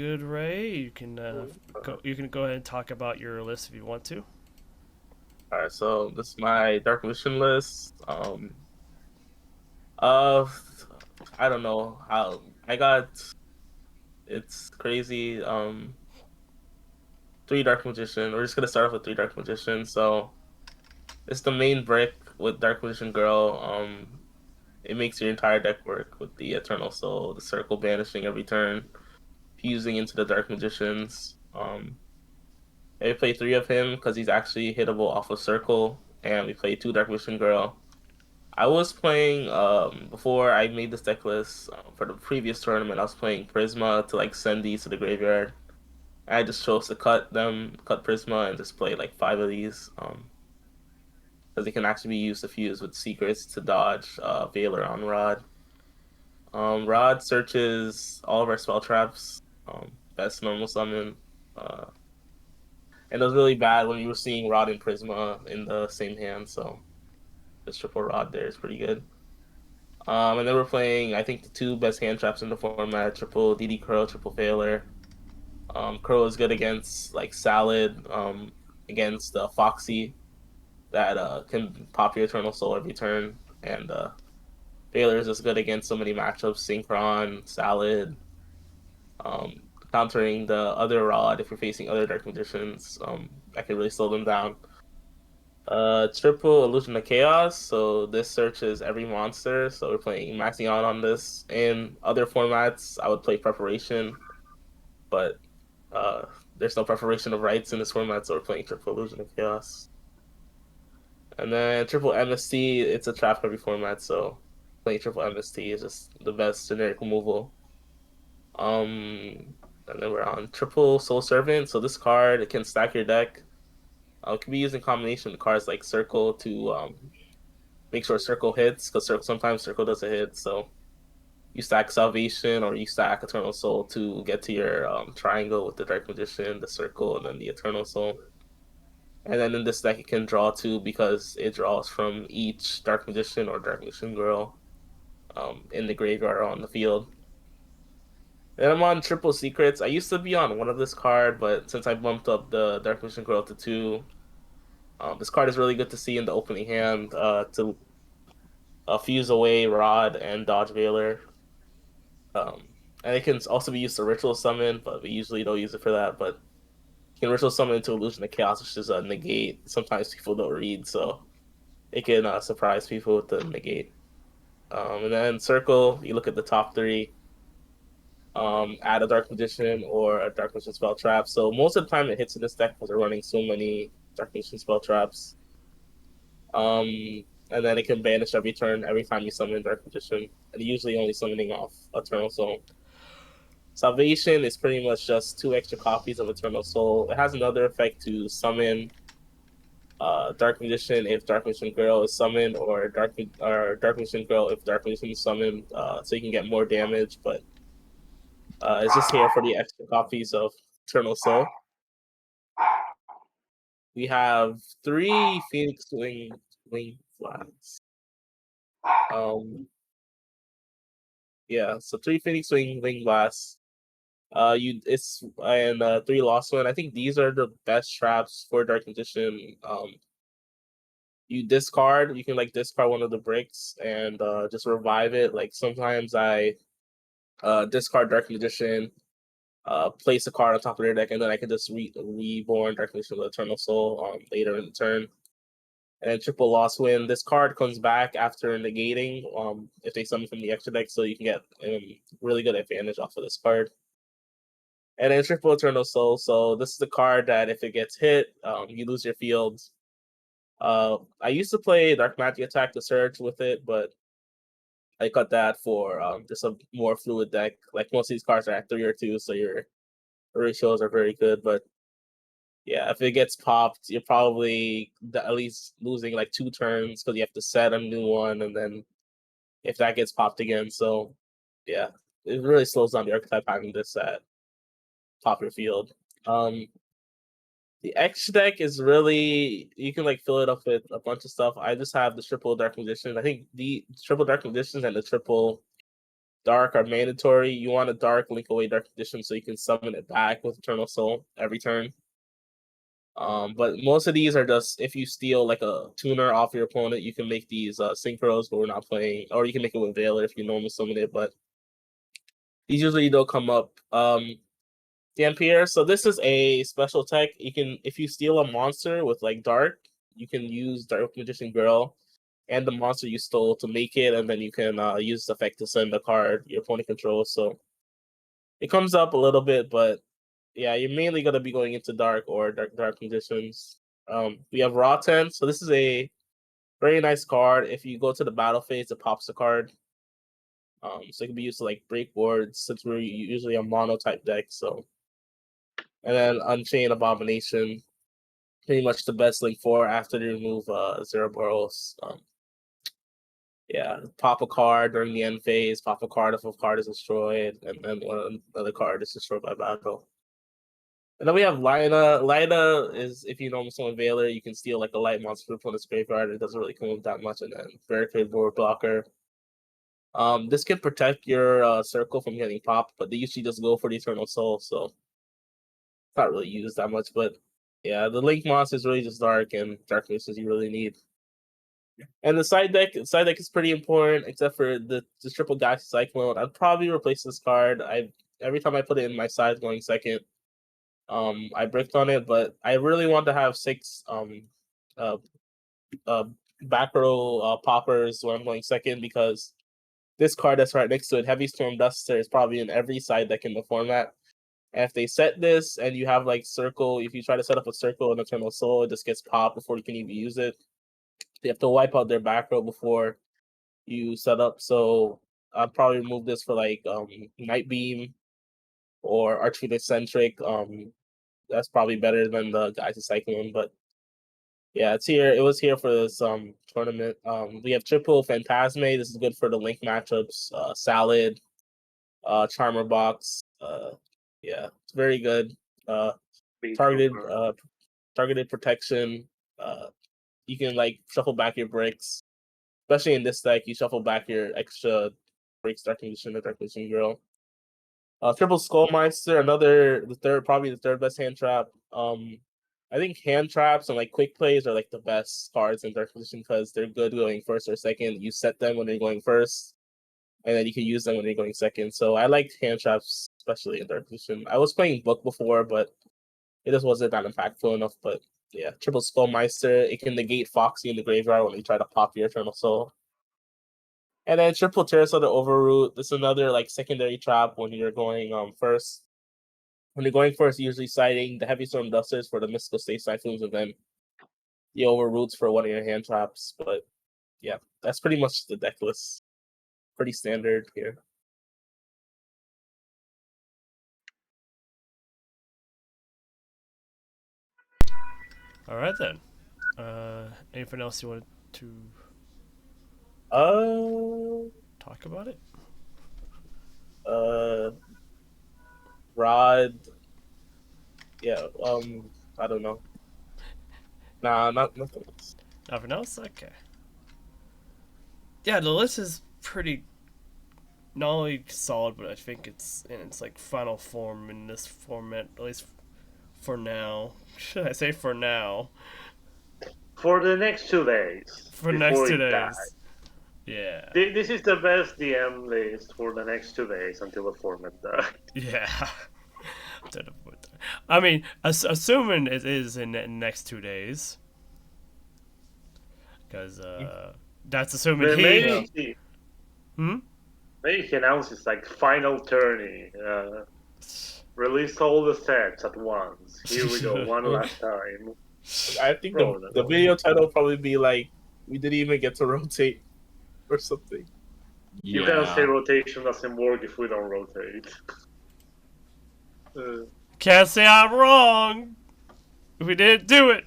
good, Ray. You can go ahead and talk about your list if you want to. All right, so this is my Dark Mission list. Uh, I don't know how I got. It's crazy. Three Dark Magician. We're just gonna start off with three Dark Magician. So it's the main brick with Dark Magician Girl. It makes your entire deck work with the Eternal Soul, the Circle banishing every turn, fusing into the Dark Magicians. And we play three of him because he's actually hittable off of Circle, and we play two Dark Magician Girl. I was playing before I made this deck list for the previous tournament. I was playing Prisma to like send these to the graveyard. I just chose to cut Prisma, and just play like five of these because they can actually be used to fuse with secrets to dodge Veiler on Rod. Rod searches all of our spell traps. Best normal summon. Uh, and it was really bad when you were seeing Rod and Prisma in the same hand. So this triple Rod there is pretty good. And then we're playing, I think, the two best hand traps in the format: triple DD Crow, triple Failure. Crow is good against like Salad, against Foxy that can pop your Eternal Soul every turn, and Failure is just good against so many matchups: Synchron, Salad, um, countering the other Rod if you're facing other Dark Magicians. That can really slow them down. Triple Illusion of Chaos. So this searches every monster. So we're playing maxing out on this. In other formats, I would play Preparation, but uh, there's no preparation of rights in this format, so we're playing Triple Illusion of Chaos. And then Triple MST, it's a trap heavy format, so playing Triple MST is just the best generic removal. And then we're on Triple Soul Servant. So this card, it can stack your deck. It can be used in combination with cards like Circle to make sure Circle hits, because sometimes Circle doesn't hit. So you stack Salvation or you stack Eternal Soul to get to your triangle with the Dark Magician, the Circle, and then the Eternal Soul. And then in this deck, it can draw two because it draws from each Dark Magician or Dark Magician Girl in the graveyard or on the field. And I'm on Triple Secrets. I used to be on one of this card, but since I bumped up the Dark Magician Girl to two, this card is really good to see in the opening hand to fuse away Rod and dodge Veiler. Um, and it can also be used to ritual summon, but we usually don't use it for that. But you can ritual summon into Illusion of Chaos, which is a negate. Sometimes people don't read, so it can surprise people with the negate. And then Circle, you look at the top three, add a Dark Magician or a Dark Magician spell trap. So most of the time it hits in this deck because we're running so many Dark Magician spell traps. And then it can banish every turn every time you summon Dark Magician, and usually only summoning off Eternal Soul. Salvation is pretty much just two extra copies of Eternal Soul. It has another effect to summon Dark Magician if Dark Magician Girl is summoned, or Dark Magician Girl if Dark Magician is summoned, so you can get more damage. But it's just here for the extra copies of Eternal Soul. We have three Wing flags. Um, yeah, so three Wing blasts. You it's and three Lost One. I think these are the best traps for Dark Magician. You discard. You can like discard one of the bricks and just revive it. Like sometimes I discard Dark Magician, place a card on top of their deck, and then I can just reborn Dark Magician with Eternal Soul later in the turn. And then triple Lost Win. This card comes back after negating if they summon from the extra deck, so you can get really good advantage off of this card. And then triple Eternal Soul. So this is the card that if it gets hit, you lose your field. I used to play Dark Magic Attack to Surge with it, but I cut that for just a more fluid deck. Like most of these cards are at 3 or 2, so your ratios are very good. But yeah, if it gets popped, you're probably at least losing like 2 turns because you have to set a new one, and then if that gets popped again, so yeah, it really slows down the archetype having this at top your field. Um, the X deck is really you can like fill it up with a bunch of stuff. I just have the triple Dark Magicians. I think the triple Dark Magicians and the triple Dark are mandatory. You want a Dark, link away Dark Condition so you can summon it back with Eternal Soul every turn. But most of these are just if you steal like a tuner off your opponent, you can make these synchros, but we're not playing, or you can make it with Veiler if you normally summon it, but these usually don't come up. Dampier. So this is a special tech. You can if you steal a monster with like Dark, you can use Dark Magician Girl and the monster you stole to make it, and then you can use this effect to send a card your opponent controls. So it comes up a little bit, but yeah, you're mainly gonna be going into Dark or Dark Conditions. We have Raw 10, so this is a very nice card. If you go to the battle phase, it pops a card. So it can be used to like break boards since we're usually a mono type deck. So and then Unchained Abomination, pretty much the best link for after they remove Zeroboros. Yeah, pop a card during the end phase, pop a card if a card is destroyed, and then another card is destroyed by battle. And then we have Lina. Lina is if you normally summon Veiler, you can steal like a light monster from its graveyard. It doesn't really come with that much, and then Barricade Board Blocker. This can protect your circle from getting popped, but they usually just go for the Eternal Soul, so it's not really used that much. But yeah, the Link monster is really just Dark and Dark Misses you really need. And the side deck is pretty important, except for the triple Galaxy Cyclone. I'd probably replace this card. I every time I put it in my side going second, I bricked on it, but I really want to have 6 uh uh back row poppers when I'm going second because this card that's right next to it, Heavy Storm Duster, is probably in every side deck in the format. And if they set this and you have like circle, if you try to set up a circle and Eternal Soul, it just gets popped before you can even use it. They have to wipe out their back row before you set up. So I'd probably remove this for like Night Beam or Archfiend Eccentric. That's probably better than the Guys Cyclone, but yeah, it's here. It was here for this tournament. We have triple Phantasme. This is good for the link matchups. Salad, Charmer Box. Yeah, it's very good. Uh, Speed targeted Trooper. targeted protection. You can like shuffle back your bricks, especially in this deck. You shuffle back your extra bricks, Dark Condition, the Dark Condition Girl. Triple Skullmeister, probably the third best hand trap. I think hand traps and like quick plays are like the best cards in Dark Position because they're good going first or second. You set them when they're going first, and then you can use them when they're going second. So I like hand traps, especially in Dark Position. I was playing Book before, but it just wasn't that impactful enough. But yeah, Triple Skullmeister, it can negate Foxy in the graveyard when they try to pop your Eternal Soul. And then Triple Terrace Overroot. This is another like secondary trap when you're going first. When you're going first, usually citing the Heavy Storm Dusters for the Mystical State Typhoons, and then the Overroots for one of your hand traps. But yeah, that's pretty much the deck list. Pretty standard here. All right then. Anything else you wanted to Uh, talk about it? uh, Rod. Yeah. I don't know. Nah, nothing else. Nothing else? Okay. Yeah, the list is pretty not only solid, but I think it's in its like final form in this format, at least for now. Should I say for now? For the next 2 days For the next before two it dies. days. Yeah. This is the best DM list for the next 2 days until the format dies. Yeah. I mean, assuming it is in the next 2 days, because that's assuming he. Maybe Hmm. maybe he announces like final tourney. Release all the sets at once. Here we go, one last time. I think Bro, the video title will probably be like, "We didn't even get to rotate" or something. you cannot say rotation doesn't work if we don't rotate. Can't say I'm wrong. We didn't do it.